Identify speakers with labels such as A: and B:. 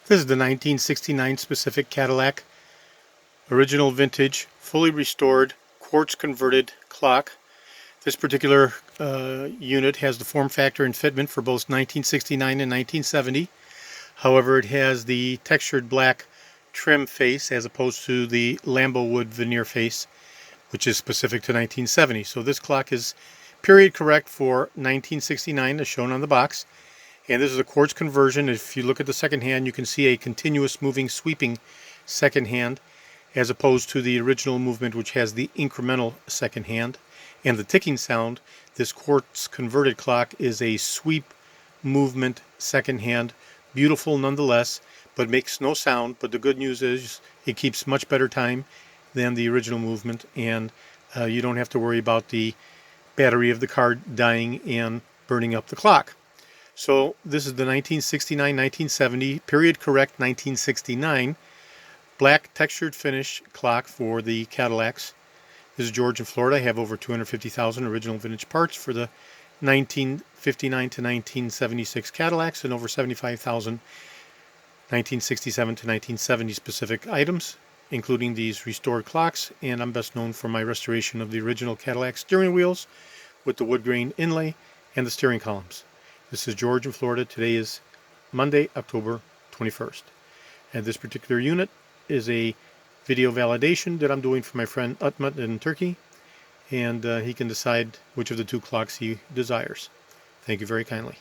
A: This is the 1969 specific Cadillac, original vintage, fully restored, quartz converted clock. This particular unit has the form factor and fitment for both 1969 and 1970. However, it has the textured black trim face as opposed to the Lambo wood veneer face, which is specific to 1970. So this clock is period correct for 1969 as shown on the box. And this is a quartz conversion. If you look at the second hand, you can see a continuous moving, sweeping second hand, as opposed to the original movement, which has the incremental second hand. And the ticking sound, this quartz converted clock is a sweep movement second hand. Beautiful nonetheless, but makes no sound. But the good news is it keeps much better time than the original movement, and you don't have to worry about the battery of the car dying and burning up the clock. So this is the 1969-1970 period correct 1969 black textured finish clock for the Cadillacs. This is George in Florida. I have over 250,000 original vintage parts for the 1959 to 1976 Cadillacs and over 75,000 1967 to 1970 specific items, including these restored clocks. And I'm best known for my restoration of the original Cadillac steering wheels with the wood grain inlay and the steering columns. This is George in Florida. Today is Monday, October 21st. And this particular unit is a video validation that I'm doing for my friend Utmat in Turkey. And he can decide which of the two clocks he desires. Thank you very kindly.